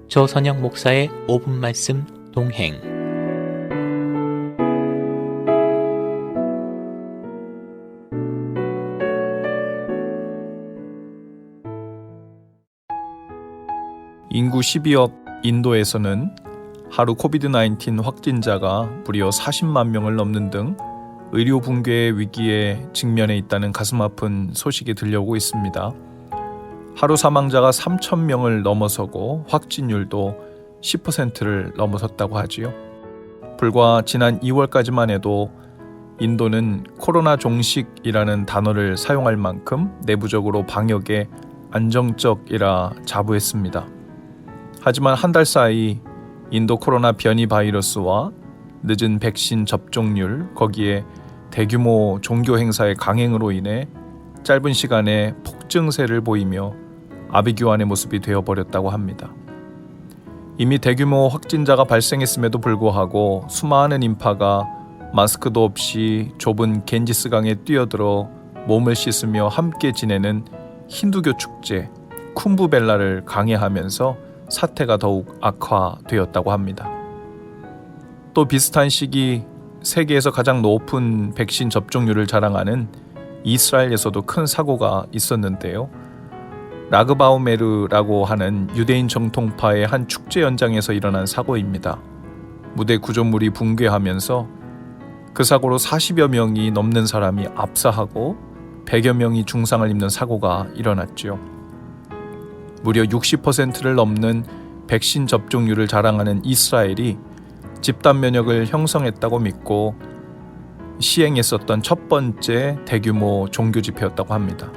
조선영 목사의 5분 말씀 동행. 인구 12억 인도에서는 하루 코비드-19 확진자가 무려 40만 명을 넘는 등 의료 붕괴의 위기에 직면해 있다는 가슴 아픈 소식이 들려오고 있습니다. 하루 사망자가 3,000명을 넘어서고 확진율도 10%를 넘어섰다고 하지요. 불과 지난 2월까지만 해도 인도는 코로나 종식이라는 단어를 사용할 만큼 내부적으로 방역에 안정적이라 자부했습니다. 하지만 한 달 사이 인도 코로나 변이 바이러스와 늦은 백신 접종률, 거기에 대규모 종교 행사의 강행으로 인해 짧은 시간에 폭증세를 보이며 아비규환의 모습이 되어버렸다고 합니다. 이미 대규모 확진자가 발생했음에도 불구하고 수많은 인파가 마스크도 없이 좁은 겐지스강에 뛰어들어 몸을 씻으며 함께 지내는 힌두교 축제 쿰부벨라를 강행하면서 사태가 더욱 악화되었다고 합니다. 또 비슷한 시기 세계에서 가장 높은 백신 접종률을 자랑하는 이스라엘에서도 큰 사고가 있었는데요. 라그바우메르라고 하는 유대인 정통파의 한 축제 현장에서 일어난 사고입니다. 무대 구조물이 붕괴하면서 그 사고로 40여 명이 넘는 사람이 압사하고 100여 명이 중상을 입는 사고가 일어났죠. 무려 60%를 넘는 백신 접종률을 자랑하는 이스라엘이 집단 면역을 형성했다고 믿고 시행했었던 첫 번째 대규모 종교 집회였다고 합니다.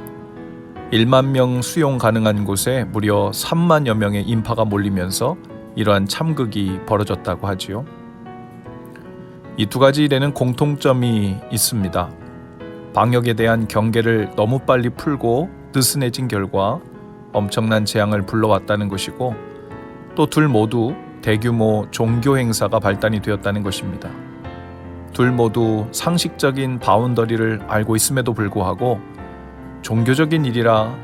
1만 명 수용 가능한 곳에 무려 3만여 명의 인파가 몰리면서 이러한 참극이 벌어졌다고 하지요. 이 두 가지 일에는 공통점이 있습니다. 방역에 대한 경계를 너무 빨리 풀고 느슨해진 결과 엄청난 재앙을 불러왔다는 것이고, 또 둘 모두 대규모 종교 행사가 발단이 되었다는 것입니다. 둘 모두 상식적인 바운더리를 알고 있음에도 불구하고 종교적인 일이라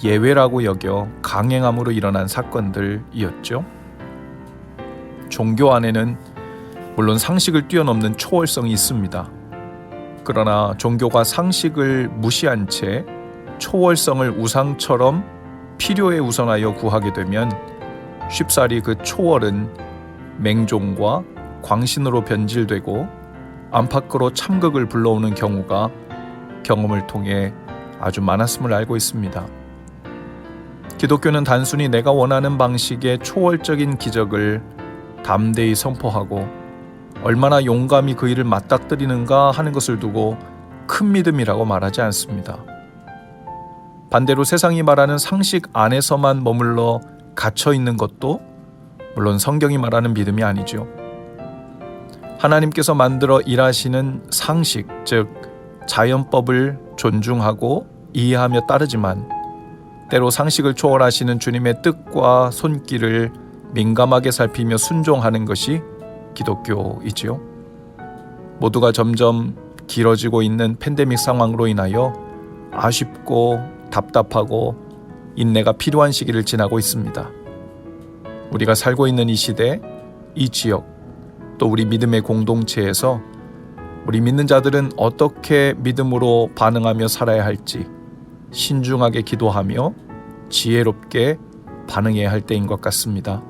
예외라고 여겨 강행함으로 일어난 사건들이었죠. 종교 안에는 물론 상식을 뛰어넘는 초월성이 있습니다. 그러나 종교가 상식을 무시한 채 초월성을 우상처럼 필요에 우선하여 구하게 되면 쉽사리 그 초월은 맹종과 광신으로 변질되고 안팎으로 참극을 불러오는 경우가 경험을 통해 아주 많았음을 알고 있습니다. 기독교는 단순히 내가 원하는 방식의 초월적인 기적을 담대히 선포하고 얼마나 용감히 그 일을 맞닥뜨리는가 하는 것을 두고 큰 믿음이라고 말하지 않습니다. 반대로 세상이 말하는 상식 안에서만 머물러 갇혀 있는 것도 물론 성경이 말하는 믿음이 아니죠. 하나님께서 만들어 일하시는 상식, 즉 자연법을 존중하고 이해하며 따르지만 때로 상식을 초월하시는 주님의 뜻과 손길을 민감하게 살피며 순종하는 것이 기독교이지요. 모두가 점점 길어지고 있는 팬데믹 상황으로 인하여 아쉽고 답답하고 인내가 필요한 시기를 지나고 있습니다. 우리가 살고 있는 이 시대, 이 지역, 또 우리 믿음의 공동체에서 우리 믿는 자들은 어떻게 믿음으로 반응하며 살아야 할지 신중하게 기도하며 지혜롭게 반응해야 할 때인 것 같습니다.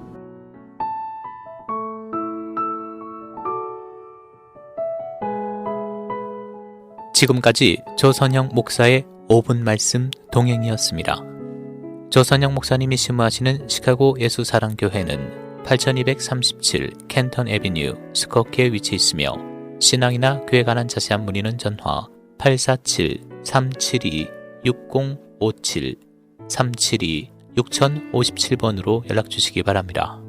지금까지 조선영 목사의 5분 말씀 동행이었습니다. 조선영 목사님이 심무하시는 시카고 예수사랑교회는 8237 켄턴 애비뉴 스코키에 위치해 있으며 신앙이나 교회에 관한 자세한 문의는 전화 847-372-6057 372-6057번으로 연락 주시기 바랍니다.